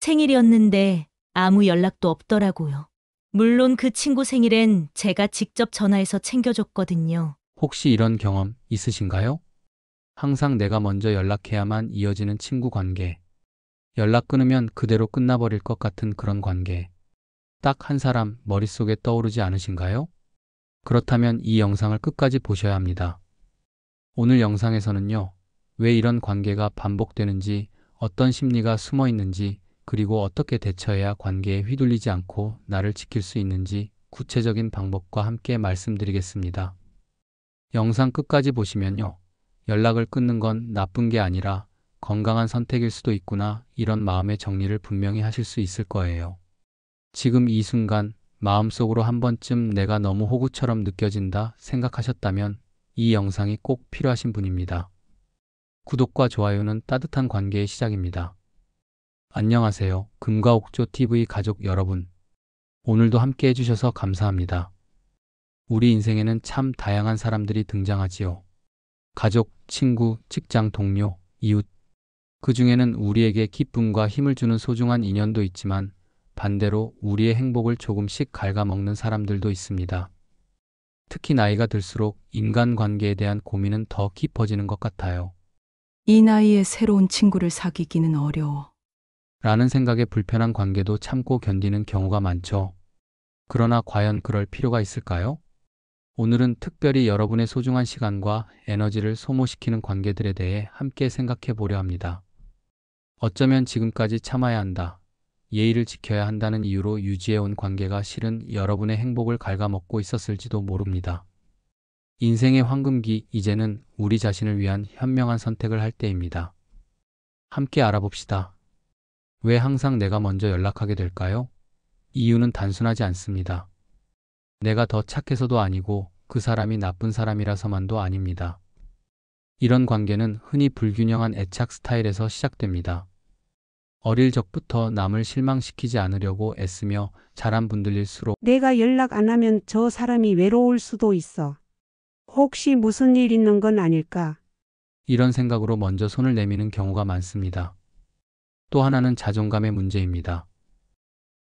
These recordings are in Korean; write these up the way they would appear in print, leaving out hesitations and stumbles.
생일이었는데 아무 연락도 없더라고요. 물론 그 친구 생일엔 제가 직접 전화해서 챙겨줬거든요. 혹시 이런 경험 있으신가요? 항상 내가 먼저 연락해야만 이어지는 친구 관계. 연락 끊으면 그대로 끝나버릴 것 같은 그런 관계. 딱 한 사람 머릿속에 떠오르지 않으신가요? 그렇다면 이 영상을 끝까지 보셔야 합니다. 오늘 영상에서는요, 왜 이런 관계가 반복되는지, 어떤 심리가 숨어 있는지, 그리고 어떻게 대처해야 관계에 휘둘리지 않고 나를 지킬 수 있는지 구체적인 방법과 함께 말씀드리겠습니다. 영상 끝까지 보시면요, 연락을 끊는 건 나쁜 게 아니라 건강한 선택일 수도 있구나, 이런 마음의 정리를 분명히 하실 수 있을 거예요. 지금 이 순간 마음속으로 한 번쯤 내가 너무 호구처럼 느껴진다 생각하셨다면 이 영상이 꼭 필요하신 분입니다. 구독과 좋아요는 따뜻한 관계의 시작입니다. 안녕하세요. 금과 옥조 TV 가족 여러분. 오늘도 함께 해주셔서 감사합니다. 우리 인생에는 참 다양한 사람들이 등장하지요. 가족, 친구, 직장 동료, 이웃. 그 중에는 우리에게 기쁨과 힘을 주는 소중한 인연도 있지만 반대로 우리의 행복을 조금씩 갉아먹는 사람들도 있습니다. 특히 나이가 들수록 인간관계에 대한 고민은 더 깊어지는 것 같아요. 이 나이에 새로운 친구를 사귀기는 어려워. 라는 생각에 불편한 관계도 참고 견디는 경우가 많죠. 그러나 과연 그럴 필요가 있을까요? 오늘은 특별히 여러분의 소중한 시간과 에너지를 소모시키는 관계들에 대해 함께 생각해 보려 합니다. 어쩌면 지금까지 참아야 한다, 예의를 지켜야 한다는 이유로 유지해온 관계가 실은 여러분의 행복을 갉아먹고 있었을지도 모릅니다. 인생의 황금기, 이제는 우리 자신을 위한 현명한 선택을 할 때입니다. 함께 알아봅시다. 왜 항상 내가 먼저 연락하게 될까요? 이유는 단순하지 않습니다. 내가 더 착해서도 아니고 그 사람이 나쁜 사람이라서만도 아닙니다. 이런 관계는 흔히 불균형한 애착 스타일에서 시작됩니다. 어릴 적부터 남을 실망시키지 않으려고 애쓰며 자란 분들일수록 내가 연락 안 하면 저 사람이 외로울 수도 있어. 혹시 무슨 일 있는 건 아닐까? 이런 생각으로 먼저 손을 내미는 경우가 많습니다. 또 하나는 자존감의 문제입니다.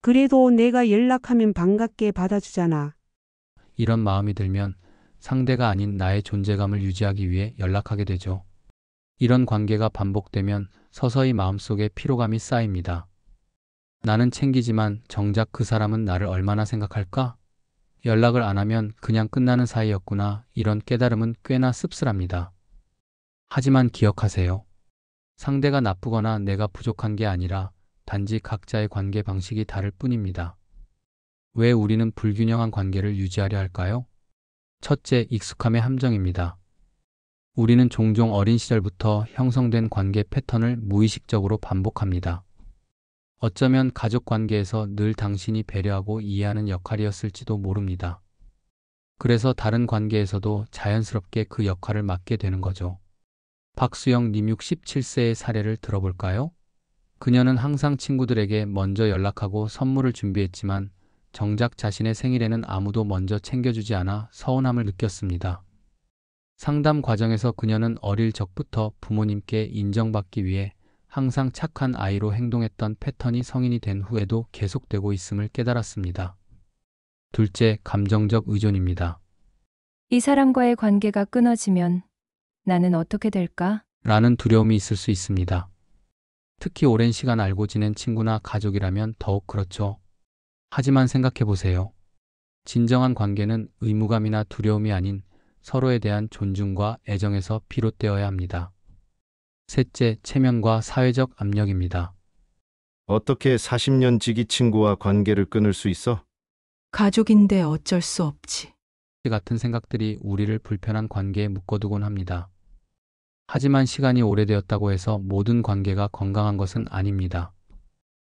그래도 내가 연락하면 반갑게 받아주잖아. 이런 마음이 들면 상대가 아닌 나의 존재감을 유지하기 위해 연락하게 되죠. 이런 관계가 반복되면 서서히 마음속에 피로감이 쌓입니다. 나는 챙기지만 정작 그 사람은 나를 얼마나 생각할까? 연락을 안 하면 그냥 끝나는 사이였구나. 이런 깨달음은 꽤나 씁쓸합니다. 하지만 기억하세요. 상대가 나쁘거나 내가 부족한 게 아니라 단지 각자의 관계 방식이 다를 뿐입니다. 왜 우리는 불균형한 관계를 유지하려 할까요? 첫째, 익숙함의 함정입니다. 우리는 종종 어린 시절부터 형성된 관계 패턴을 무의식적으로 반복합니다. 어쩌면 가족 관계에서 늘 당신이 배려하고 이해하는 역할이었을지도 모릅니다. 그래서 다른 관계에서도 자연스럽게 그 역할을 맡게 되는 거죠. 박수영 님 67세의 사례를 들어볼까요? 그녀는 항상 친구들에게 먼저 연락하고 선물을 준비했지만 정작 자신의 생일에는 아무도 먼저 챙겨주지 않아 서운함을 느꼈습니다. 상담 과정에서 그녀는 어릴 적부터 부모님께 인정받기 위해 항상 착한 아이로 행동했던 패턴이 성인이 된 후에도 계속되고 있음을 깨달았습니다. 둘째, 감정적 의존입니다. 이 사람과의 관계가 끊어지면 나는 어떻게 될까? 라는 두려움이 있을 수 있습니다. 특히 오랜 시간 알고 지낸 친구나 가족이라면 더욱 그렇죠. 하지만 생각해 보세요. 진정한 관계는 의무감이나 두려움이 아닌 서로에 대한 존중과 애정에서 비롯되어야 합니다. 셋째, 체면과 사회적 압력입니다. 어떻게 40년 지기 친구와 관계를 끊을 수 있어? 가족인데 어쩔 수 없지. 같은 생각들이 우리를 불편한 관계에 묶어두곤 합니다. 하지만 시간이 오래되었다고 해서 모든 관계가 건강한 것은 아닙니다.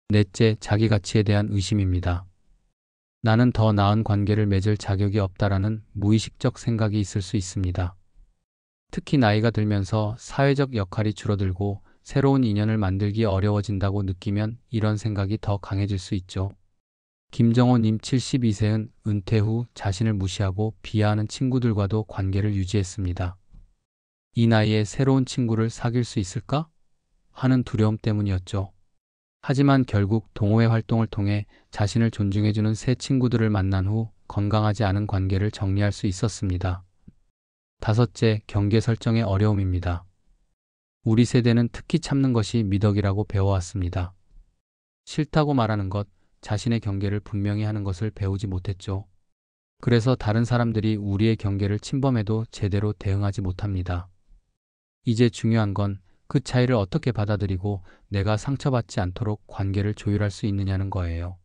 넷째, 자기 가치에 대한 의심입니다. 나는 더 나은 관계를 맺을 자격이 없다라는 무의식적 생각이 있을 수 있습니다. 특히 나이가 들면서 사회적 역할이 줄어들고 새로운 인연을 만들기 어려워진다고 느끼면 이런 생각이 더 강해질 수 있죠. 김정호님 72세는 은퇴 후 자신을 무시하고 비하하는 친구들과도 관계를 유지했습니다. 이 나이에 새로운 친구를 사귈 수 있을까? 하는 두려움 때문이었죠. 하지만 결국 동호회 활동을 통해 자신을 존중해주는 새 친구들을 만난 후 건강하지 않은 관계를 정리할 수 있었습니다. 다섯째, 경계 설정의 어려움입니다. 우리 세대는 특히 참는 것이 미덕이라고 배워왔습니다. 싫다고 말하는 것, 자신의 경계를 분명히 하는 것을 배우지 못했죠. 그래서 다른 사람들이 우리의 경계를 침범해도 제대로 대응하지 못합니다. 이제 중요한 건 그 차이를 어떻게 받아들이고 내가 상처받지 않도록 관계를 조율할 수 있느냐는 거예요.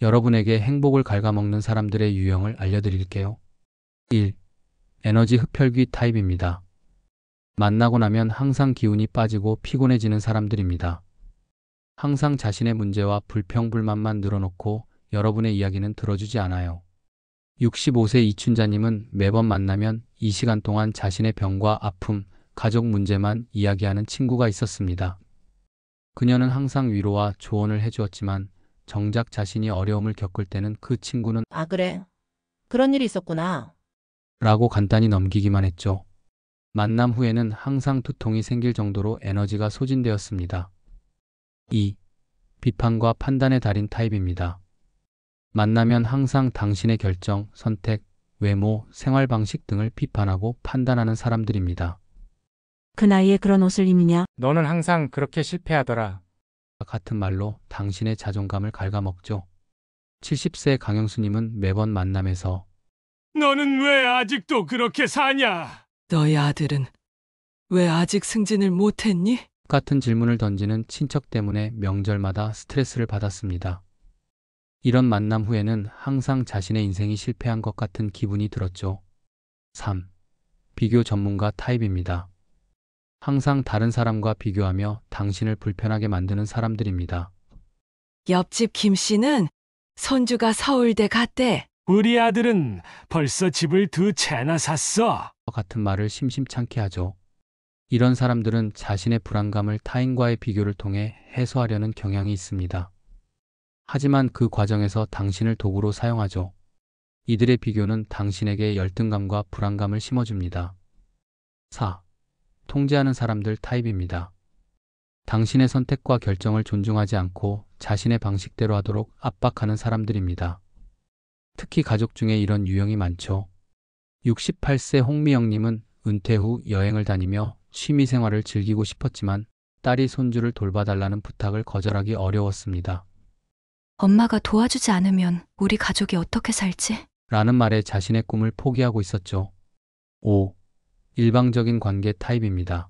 여러분에게 행복을 갉아먹는 사람들의 유형을 알려드릴게요. 1. 에너지 흡혈귀 타입입니다. 만나고 나면 항상 기운이 빠지고 피곤해지는 사람들입니다. 항상 자신의 문제와 불평불만만 늘어놓고 여러분의 이야기는 들어주지 않아요. 65세 이춘자님은 매번 만나면 이 시간 동안 자신의 병과 아픔, 가족 문제만 이야기하는 친구가 있었습니다. 그녀는 항상 위로와 조언을 해주었지만 정작 자신이 어려움을 겪을 때는 그 친구는 아, 그래. 그런 일이 있었구나. 라고 간단히 넘기기만 했죠. 만남 후에는 항상 두통이 생길 정도로 에너지가 소진되었습니다. 2. 비판과 판단의 달인 타입입니다. 만나면 항상 당신의 결정, 선택, 외모, 생활 방식 등을 비판하고 판단하는 사람들입니다. 그 나이에 그런 옷을 입냐? 너는 항상 그렇게 실패하더라. 같은 말로 당신의 자존감을 갉아먹죠. 70세 강영수님은 매번 만남에서 너는 왜 아직도 그렇게 사냐? 너희 아들은 왜 아직 승진을 못했니? 같은 질문을 던지는 친척 때문에 명절마다 스트레스를 받았습니다. 이런 만남 후에는 항상 자신의 인생이 실패한 것 같은 기분이 들었죠. 3. 비교 전문가 타입입니다. 항상 다른 사람과 비교하며 당신을 불편하게 만드는 사람들입니다. 옆집 김 씨는 손주가 서울대 갔대. 우리 아들은 벌써 집을 2채나 샀어. 같은 말을 심심찮게 하죠. 이런 사람들은 자신의 불안감을 타인과의 비교를 통해 해소하려는 경향이 있습니다. 하지만 그 과정에서 당신을 도구로 사용하죠. 이들의 비교는 당신에게 열등감과 불안감을 심어줍니다. 4. 통제하는 사람들 타입입니다. 당신의 선택과 결정을 존중하지 않고 자신의 방식대로 하도록 압박하는 사람들입니다. 특히 가족 중에 이런 유형이 많죠. 68세 홍미영님은 은퇴 후 여행을 다니며 취미생활을 즐기고 싶었지만 딸이 손주를 돌봐달라는 부탁을 거절하기 어려웠습니다. 엄마가 도와주지 않으면 우리 가족이 어떻게 살지? 라는 말에 자신의 꿈을 포기하고 있었죠. 5. 일방적인 관계 타입입니다.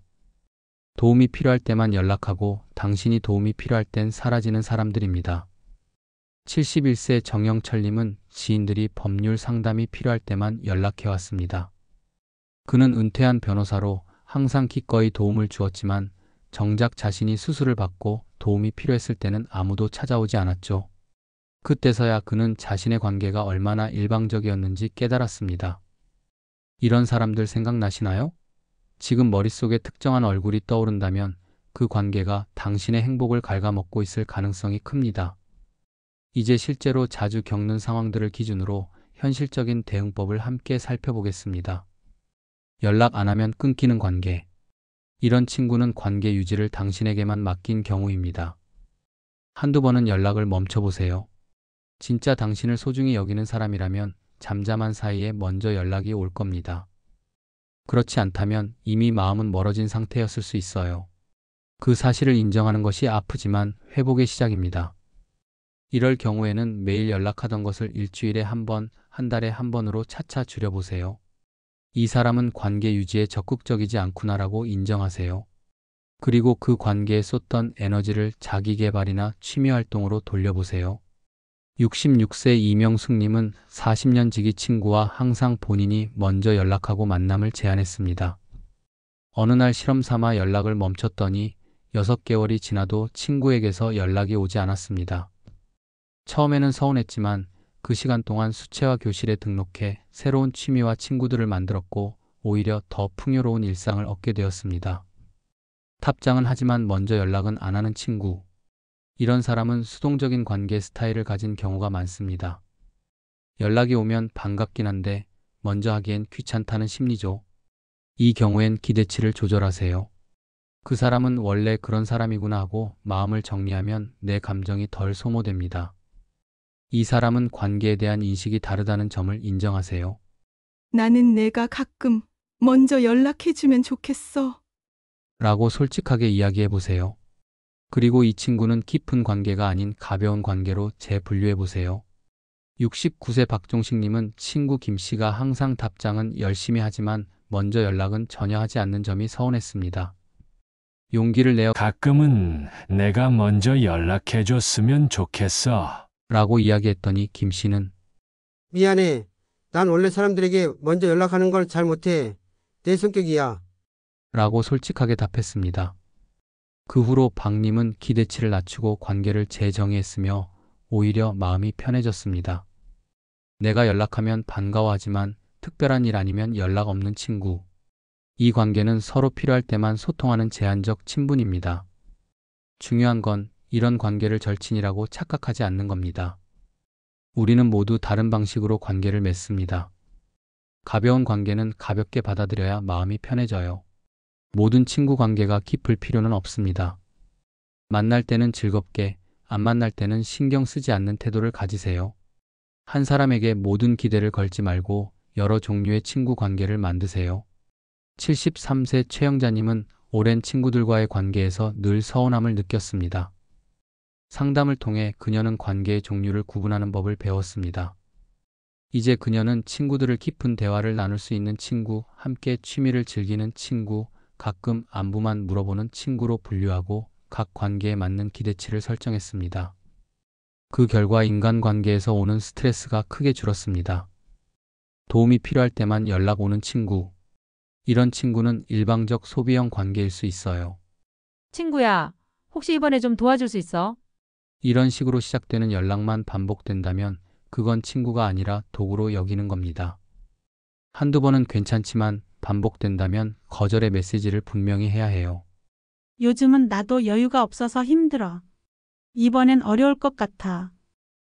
도움이 필요할 때만 연락하고 당신이 도움이 필요할 땐 사라지는 사람들입니다. 71세 정영철님은 지인들이 법률 상담이 필요할 때만 연락해왔습니다. 그는 은퇴한 변호사로 항상 기꺼이 도움을 주었지만 정작 자신이 수술을 받고 도움이 필요했을 때는 아무도 찾아오지 않았죠. 그때서야 그는 자신의 관계가 얼마나 일방적이었는지 깨달았습니다. 이런 사람들 생각나시나요? 지금 머릿속에 특정한 얼굴이 떠오른다면 그 관계가 당신의 행복을 갉아먹고 있을 가능성이 큽니다. 이제 실제로 자주 겪는 상황들을 기준으로 현실적인 대응법을 함께 살펴보겠습니다. 연락 안 하면 끊기는 관계. 이런 친구는 관계 유지를 당신에게만 맡긴 경우입니다. 한두 번은 연락을 멈춰보세요. 진짜 당신을 소중히 여기는 사람이라면 잠잠한 사이에 먼저 연락이 올 겁니다. 그렇지 않다면 이미 마음은 멀어진 상태였을 수 있어요. 그 사실을 인정하는 것이 아프지만 회복의 시작입니다. 이럴 경우에는 매일 연락하던 것을 일주일에 한 번, 한 달에 한 번으로 차차 줄여보세요. 이 사람은 관계 유지에 적극적이지 않구나라고 인정하세요. 그리고 그 관계에 쏟던 에너지를 자기 개발이나 취미 활동으로 돌려보세요. 66세 이명숙님은 40년 지기 친구와 항상 본인이 먼저 연락하고 만남을 제안했습니다. 어느 날 실험 삼아 연락을 멈췄더니 6개월이 지나도 친구에게서 연락이 오지 않았습니다. 처음에는 서운했지만 그 시간 동안 수채화 교실에 등록해 새로운 취미와 친구들을 만들었고 오히려 더 풍요로운 일상을 얻게 되었습니다. 탑장은 하지만 먼저 연락은 안 하는 친구. 이런 사람은 수동적인 관계 스타일을 가진 경우가 많습니다. 연락이 오면 반갑긴 한데 먼저 하기엔 귀찮다는 심리죠. 이 경우엔 기대치를 조절하세요. 그 사람은 원래 그런 사람이구나 하고 마음을 정리하면 내 감정이 덜 소모됩니다. 이 사람은 관계에 대한 인식이 다르다는 점을 인정하세요. 나는 내가 가끔 먼저 연락해주면 좋겠어. 라고 솔직하게 이야기해 보세요. 그리고 이 친구는 깊은 관계가 아닌 가벼운 관계로 재분류해 보세요. 69세 박종식님은 친구 김씨가 항상 답장은 열심히 하지만 먼저 연락은 전혀 하지 않는 점이 서운했습니다. 용기를 내어 가끔은 내가 먼저 연락해줬으면 좋겠어. 라고 이야기했더니 김씨는 미안해. 난 원래 사람들에게 먼저 연락하는 걸 잘 못해. 내 성격이야. 라고 솔직하게 답했습니다. 그 후로 박님은 기대치를 낮추고 관계를 재정의했으며 오히려 마음이 편해졌습니다. 내가 연락하면 반가워하지만 특별한 일 아니면 연락 없는 친구. 이 관계는 서로 필요할 때만 소통하는 제한적 친분입니다. 중요한 건 이런 관계를 절친이라고 착각하지 않는 겁니다. 우리는 모두 다른 방식으로 관계를 맺습니다. 가벼운 관계는 가볍게 받아들여야 마음이 편해져요. 모든 친구 관계가 깊을 필요는 없습니다. 만날 때는 즐겁게, 안 만날 때는 신경 쓰지 않는 태도를 가지세요. 한 사람에게 모든 기대를 걸지 말고 여러 종류의 친구 관계를 만드세요. 73세 최영자님은 오랜 친구들과의 관계에서 늘 서운함을 느꼈습니다. 상담을 통해 그녀는 관계의 종류를 구분하는 법을 배웠습니다. 이제 그녀는 친구들을 깊은 대화를 나눌 수 있는 친구, 함께 취미를 즐기는 친구, 가끔 안부만 물어보는 친구로 분류하고 각 관계에 맞는 기대치를 설정했습니다. 그 결과 인간관계에서 오는 스트레스가 크게 줄었습니다. 도움이 필요할 때만 연락 오는 친구. 이런 친구는 일방적 소비형 관계일 수 있어요. 친구야, 혹시 이번에 좀 도와줄 수 있어? 이런 식으로 시작되는 연락만 반복된다면 그건 친구가 아니라 도구로 여기는 겁니다. 한두 번은 괜찮지만 반복된다면 거절의 메시지를 분명히 해야 해요. 요즘은 나도 여유가 없어서 힘들어. 이번엔 어려울 것 같아.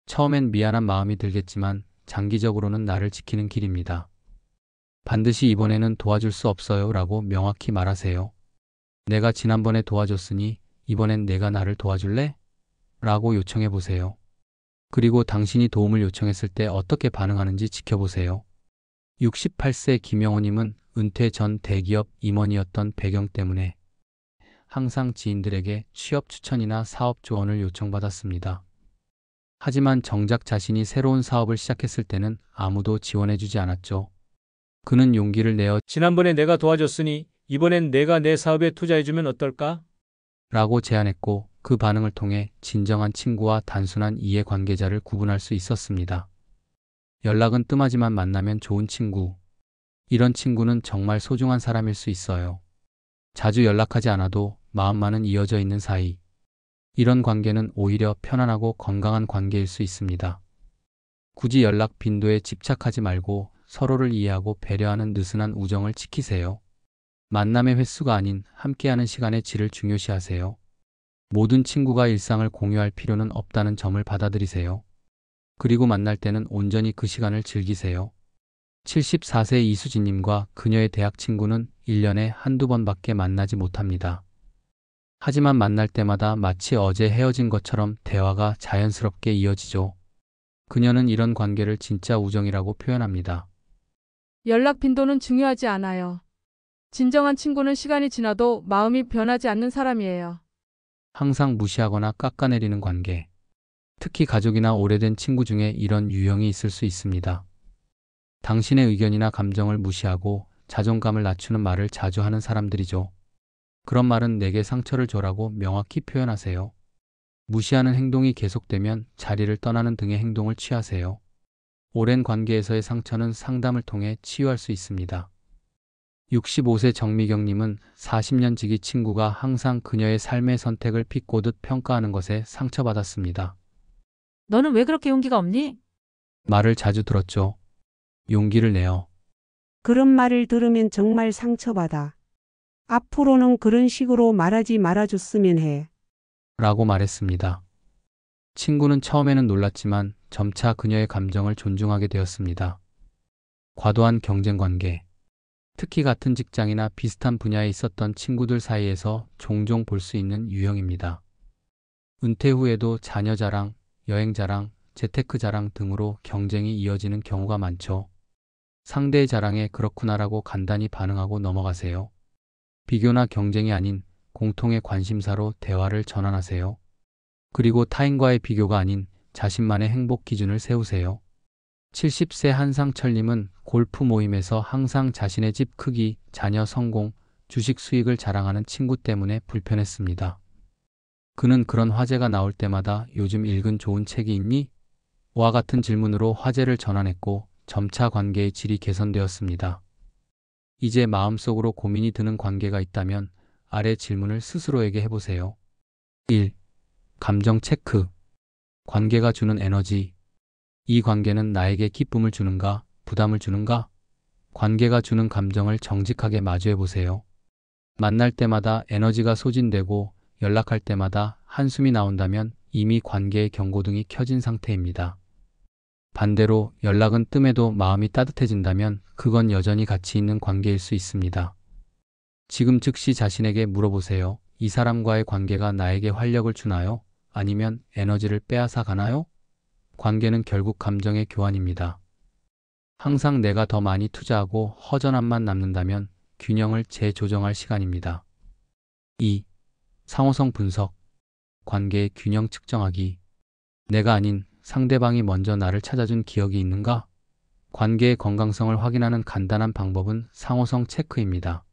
처음엔 미안한 마음이 들겠지만 장기적으로는 나를 지키는 길입니다. 반드시 이번에는 도와줄 수 없어요 라고 명확히 말하세요. 내가 지난번에 도와줬으니 이번엔 내가 나를 도와줄래? 라고 요청해 보세요. 그리고 당신이 도움을 요청했을 때 어떻게 반응하는지 지켜보세요. 68세 김영호님은 은퇴 전 대기업 임원이었던 배경 때문에 항상 지인들에게 취업 추천이나 사업 조언을 요청받았습니다. 하지만 정작 자신이 새로운 사업을 시작했을 때는 아무도 지원해주지 않았죠. 그는 용기를 내어 지난번에 내가 도와줬으니 이번엔 내가 내 사업에 투자해주면 어떨까? 라고 제안했고 그 반응을 통해 진정한 친구와 단순한 이해관계자를 구분할 수 있었습니다. 연락은 뜸하지만 만나면 좋은 친구. 이런 친구는 정말 소중한 사람일 수 있어요. 자주 연락하지 않아도 마음만은 이어져 있는 사이. 이런 관계는 오히려 편안하고 건강한 관계일 수 있습니다. 굳이 연락 빈도에 집착하지 말고 서로를 이해하고 배려하는 느슨한 우정을 지키세요. 만남의 횟수가 아닌 함께하는 시간의 질을 중요시하세요. 모든 친구가 일상을 공유할 필요는 없다는 점을 받아들이세요. 그리고 만날 때는 온전히 그 시간을 즐기세요. 74세 이수진님과 그녀의 대학 친구는 1년에 한두 번밖에 만나지 못합니다. 하지만 만날 때마다 마치 어제 헤어진 것처럼 대화가 자연스럽게 이어지죠. 그녀는 이런 관계를 진짜 우정이라고 표현합니다. 연락 빈도는 중요하지 않아요. 진정한 친구는 시간이 지나도 마음이 변하지 않는 사람이에요. 항상 무시하거나 깎아내리는 관계. 특히 가족이나 오래된 친구 중에 이런 유형이 있을 수 있습니다. 당신의 의견이나 감정을 무시하고 자존감을 낮추는 말을 자주 하는 사람들이죠. 그런 말은 내게 상처를 줘라고 명확히 표현하세요. 무시하는 행동이 계속되면 자리를 떠나는 등의 행동을 취하세요. 오랜 관계에서의 상처는 상담을 통해 치유할 수 있습니다. 65세 정미경님은 40년 지기 친구가 항상 그녀의 삶의 선택을 비꼬듯 평가하는 것에 상처받았습니다. 너는 왜 그렇게 용기가 없니? 말을 자주 들었죠. 용기를 내어. 그런 말을 들으면 정말 상처받아. 앞으로는 그런 식으로 말하지 말아줬으면 해. 라고 말했습니다. 친구는 처음에는 놀랐지만 점차 그녀의 감정을 존중하게 되었습니다. 과도한 경쟁 관계. 특히 같은 직장이나 비슷한 분야에 있었던 친구들 사이에서 종종 볼 수 있는 유형입니다. 은퇴 후에도 자녀 자랑, 여행 자랑, 재테크 자랑 등으로 경쟁이 이어지는 경우가 많죠. 상대의 자랑에 그렇구나라고 간단히 반응하고 넘어가세요. 비교나 경쟁이 아닌 공통의 관심사로 대화를 전환하세요. 그리고 타인과의 비교가 아닌 자신만의 행복 기준을 세우세요. 70세 한상철님은 골프 모임에서 항상 자신의 집 크기, 자녀 성공, 주식 수익을 자랑하는 친구 때문에 불편했습니다. 그는 그런 화제가 나올 때마다 요즘 읽은 좋은 책이 있니? 와 같은 질문으로 화제를 전환했고 점차 관계의 질이 개선되었습니다. 이제 마음속으로 고민이 드는 관계가 있다면 아래 질문을 스스로에게 해보세요. 1. 감정 체크. 관계가 주는 에너지. 이 관계는 나에게 기쁨을 주는가, 부담을 주는가? 관계가 주는 감정을 정직하게 마주해보세요. 만날 때마다 에너지가 소진되고 연락할 때마다 한숨이 나온다면 이미 관계의 경고등이 켜진 상태입니다. 반대로 연락은 뜸해도 마음이 따뜻해진다면 그건 여전히 가치 있는 관계일 수 있습니다. 지금 즉시 자신에게 물어보세요. 이 사람과의 관계가 나에게 활력을 주나요? 아니면 에너지를 빼앗아 가나요? 관계는 결국 감정의 교환입니다. 항상 내가 더 많이 투자하고 허전함만 남는다면 균형을 재조정할 시간입니다. 2. 상호성 분석. 관계의 균형 측정하기. 내가 아닌 상대방이 먼저 나를 찾아준 기억이 있는가? 관계의 건강성을 확인하는 간단한 방법은 상호성 체크입니다.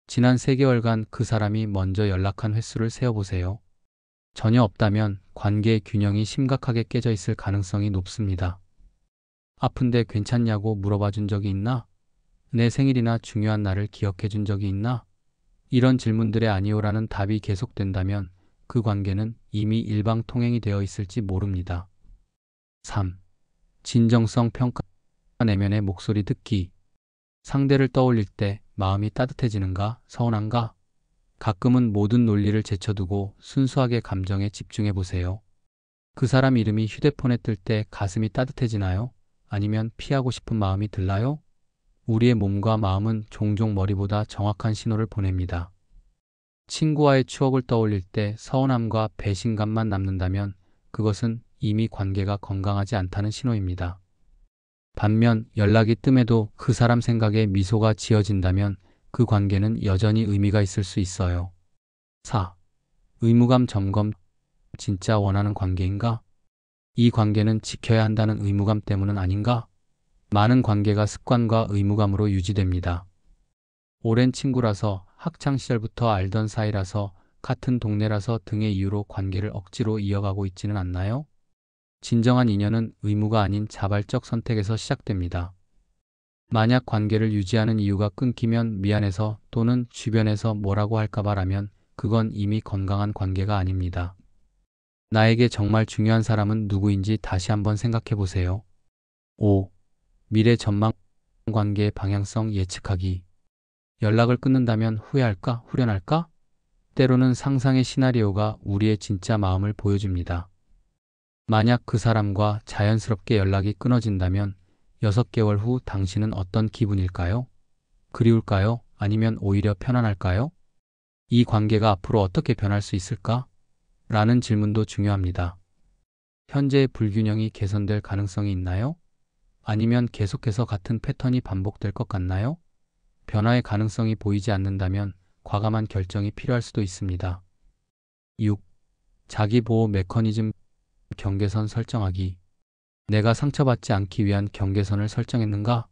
지난 3개월간 그 사람이 먼저 연락한 횟수를 세어보세요. 전혀 없다면 관계의 균형이 심각하게 깨져 있을 가능성이 높습니다. 아픈데 괜찮냐고 물어봐 준 적이 있나? 내 생일이나 중요한 날을 기억해 준 적이 있나? 이런 질문들의 아니오라는 답이 계속된다면 그 관계는 이미 일방통행이 되어 있을지 모릅니다. 3. 진정성 평가. 내면의 목소리 듣기. 상대를 떠올릴 때 마음이 따뜻해지는가, 서운한가? 가끔은 모든 논리를 제쳐두고 순수하게 감정에 집중해 보세요. 그 사람 이름이 휴대폰에 뜰 때 가슴이 따뜻해지나요? 아니면 피하고 싶은 마음이 들나요? 우리의 몸과 마음은 종종 머리보다 정확한 신호를 보냅니다. 친구와의 추억을 떠올릴 때 서운함과 배신감만 남는다면 그것은 이미 관계가 건강하지 않다는 신호입니다. 반면 연락이 뜸해도 그 사람 생각에 미소가 지어진다면 그 관계는 여전히 의미가 있을 수 있어요. 4. 의무감 점검. 진짜 원하는 관계인가? 이 관계는 지켜야 한다는 의무감 때문은 아닌가? 많은 관계가 습관과 의무감으로 유지됩니다. 오랜 친구라서, 학창시절부터 알던 사이라서, 같은 동네라서 등의 이유로 관계를 억지로 이어가고 있지는 않나요? 진정한 인연은 의무가 아닌 자발적 선택에서 시작됩니다. 만약 관계를 유지하는 이유가 끊기면 미안해서 또는 주변에서 뭐라고 할까봐라면 그건 이미 건강한 관계가 아닙니다. 나에게 정말 중요한 사람은 누구인지 다시 한번 생각해 보세요. 5. 미래 전망. 관계의 방향성 예측하기. 연락을 끊는다면 후회할까? 후련할까? 때로는 상상의 시나리오가 우리의 진짜 마음을 보여줍니다. 만약 그 사람과 자연스럽게 연락이 끊어진다면 6개월 후 당신은 어떤 기분일까요? 그리울까요? 아니면 오히려 편안할까요? 이 관계가 앞으로 어떻게 변할 수 있을까? 라는 질문도 중요합니다. 현재의 불균형이 개선될 가능성이 있나요? 아니면 계속해서 같은 패턴이 반복될 것 같나요? 변화의 가능성이 보이지 않는다면 과감한 결정이 필요할 수도 있습니다. 6. 자기보호 메커니즘. 경계선 설정하기. 내가 상처받지 않기 위한 경계선을 설정했는가?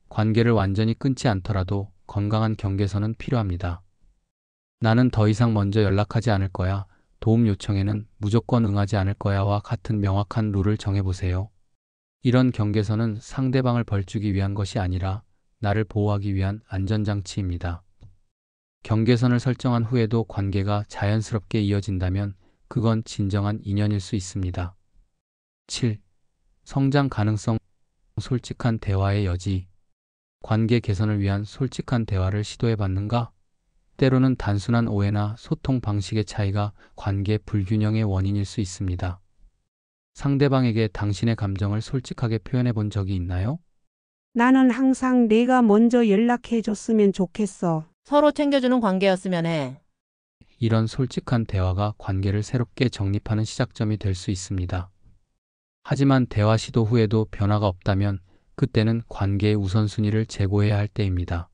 관계를 완전히 끊지 않더라도 건강한 경계선은 필요합니다. 나는 더 이상 먼저 연락하지 않을 거야. 도움 요청에는 무조건 응하지 않을 거야와 같은 명확한 룰을 정해보세요. 이런 경계선은 상대방을 벌주기 위한 것이 아니라 나를 보호하기 위한 안전장치입니다. 경계선을 설정한 후에도 관계가 자연스럽게 이어진다면 그건 진정한 인연일 수 있습니다. 7. 성장 가능성. 솔직한 대화의 여지. 관계 개선을 위한 솔직한 대화를 시도해 봤는가? 때로는 단순한 오해나 소통 방식의 차이가 관계 불균형의 원인일 수 있습니다. 상대방에게 당신의 감정을 솔직하게 표현해 본 적이 있나요? 나는 항상 내가 먼저 연락해 줬으면 좋겠어. 서로 챙겨주는 관계였으면 해. 이런 솔직한 대화가 관계를 새롭게 정립하는 시작점이 될 수 있습니다. 하지만 대화 시도 후에도 변화가 없다면 그때는 관계의 우선순위를 재고해야 할 때입니다.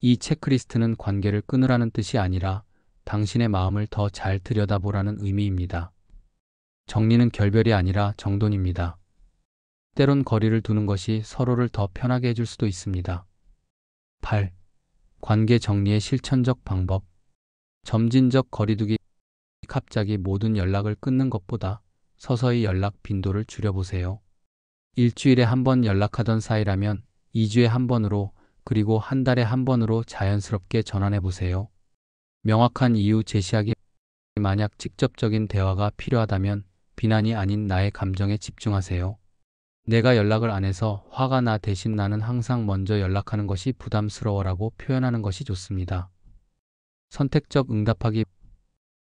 이 체크리스트는 관계를 끊으라는 뜻이 아니라 당신의 마음을 더 잘 들여다보라는 의미입니다. 정리는 결별이 아니라 정돈입니다. 때론 거리를 두는 것이 서로를 더 편하게 해줄 수도 있습니다. 8. 관계 정리의 실천적 방법. 점진적 거리두기. 갑자기 모든 연락을 끊는 것보다 서서히 연락 빈도를 줄여보세요. 일주일에 한 번 연락하던 사이라면 2주에 한 번으로, 그리고 한 달에 한 번으로 자연스럽게 전환해보세요. 명확한 이유 제시하기. 만약 직접적인 대화가 필요하다면 비난이 아닌 나의 감정에 집중하세요. 내가 연락을 안 해서 화가 나 대신 나는 항상 먼저 연락하는 것이 부담스러워라고 표현하는 것이 좋습니다. 선택적 응답하기.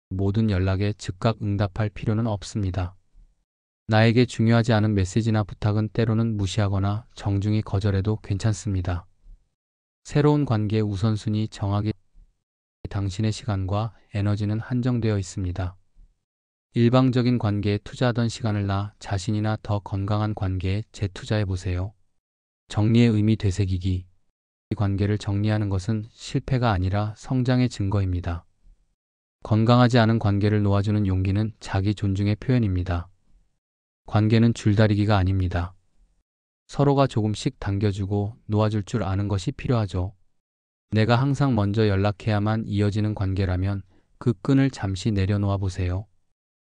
모든 연락에 즉각 응답할 필요는 없습니다. 나에게 중요하지 않은 메시지나 부탁은 때로는 무시하거나 정중히 거절해도 괜찮습니다. 새로운 관계의 우선순위 정하기. 당신의 시간과 에너지는 한정되어 있습니다. 일방적인 관계에 투자하던 시간을 나 자신이나 더 건강한 관계에 재투자해 보세요. 정리의 의미 되새기기. 이 관계를 정리하는 것은 실패가 아니라 성장의 증거입니다. 건강하지 않은 관계를 놓아주는 용기는 자기 존중의 표현입니다. 관계는 줄다리기가 아닙니다. 서로가 조금씩 당겨주고 놓아줄 줄 아는 것이 필요하죠. 내가 항상 먼저 연락해야만 이어지는 관계라면 그 끈을 잠시 내려놓아 보세요.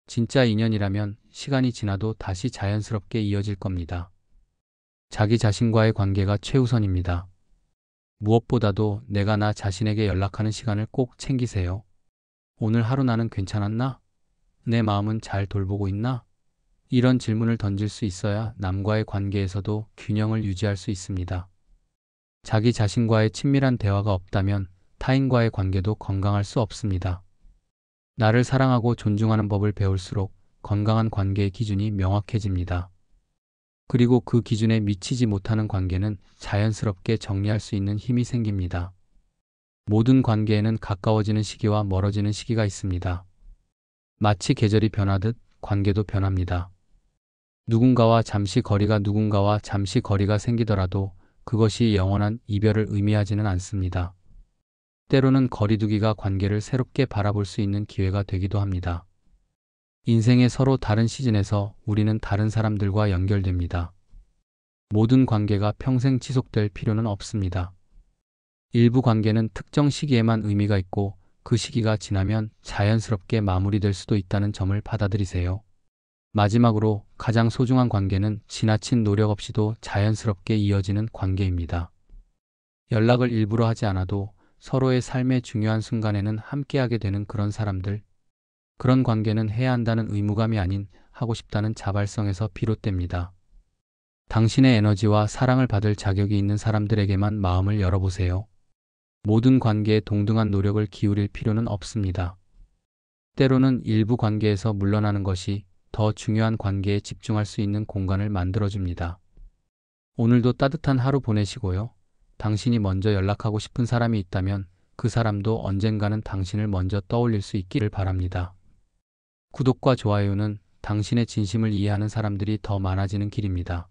진짜 인연이라면 시간이 지나도 다시 자연스럽게 이어질 겁니다. 자기 자신과의 관계가 최우선입니다. 무엇보다도 내가 나 자신에게 연락하는 시간을 꼭 챙기세요. 오늘 하루 나는 괜찮았나? 내 마음은 잘 돌보고 있나? 이런 질문을 던질 수 있어야 남과의 관계에서도 균형을 유지할 수 있습니다. 자기 자신과의 친밀한 대화가 없다면 타인과의 관계도 건강할 수 없습니다. 나를 사랑하고 존중하는 법을 배울수록 건강한 관계의 기준이 명확해집니다. 그리고 그 기준에 미치지 못하는 관계는 자연스럽게 정리할 수 있는 힘이 생깁니다. 모든 관계에는 가까워지는 시기와 멀어지는 시기가 있습니다. 마치 계절이 변하듯 관계도 변합니다. 누군가와 잠시 거리가 생기더라도 그것이 영원한 이별을 의미하지는 않습니다. 때로는 거리두기가 관계를 새롭게 바라볼 수 있는 기회가 되기도 합니다. 인생의 서로 다른 시즌에서 우리는 다른 사람들과 연결됩니다. 모든 관계가 평생 지속될 필요는 없습니다. 일부 관계는 특정 시기에만 의미가 있고 그 시기가 지나면 자연스럽게 마무리될 수도 있다는 점을 받아들이세요. 마지막으로 가장 소중한 관계는 지나친 노력 없이도 자연스럽게 이어지는 관계입니다. 연락을 일부러 하지 않아도 서로의 삶의 중요한 순간에는 함께하게 되는 그런 사람들. 그런 관계는 해야 한다는 의무감이 아닌 하고 싶다는 자발성에서 비롯됩니다. 당신의 에너지와 사랑을 받을 자격이 있는 사람들에게만 마음을 열어보세요. 모든 관계에 동등한 노력을 기울일 필요는 없습니다. 때로는 일부 관계에서 물러나는 것이 더 중요한 관계에 집중할 수 있는 공간을 만들어줍니다. 오늘도 따뜻한 하루 보내시고요. 당신이 먼저 연락하고 싶은 사람이 있다면 그 사람도 언젠가는 당신을 먼저 떠올릴 수 있기를 바랍니다. 구독과 좋아요는 당신의 진심을 이해하는 사람들이 더 많아지는 길입니다.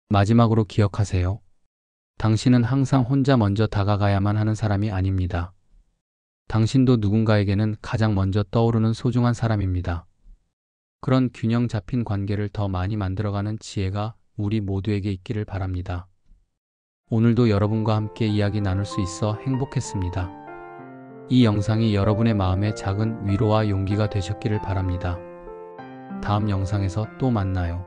마지막으로 기억하세요. 당신은 항상 혼자 먼저 다가가야만 하는 사람이 아닙니다. 당신도 누군가에게는 가장 먼저 떠오르는 소중한 사람입니다. 그런 균형 잡힌 관계를 더 많이 만들어가는 지혜가 우리 모두에게 있기를 바랍니다. 오늘도 여러분과 함께 이야기 나눌 수 있어 행복했습니다. 이 영상이 여러분의 마음에 작은 위로와 용기가 되셨기를 바랍니다. 다음 영상에서 또 만나요.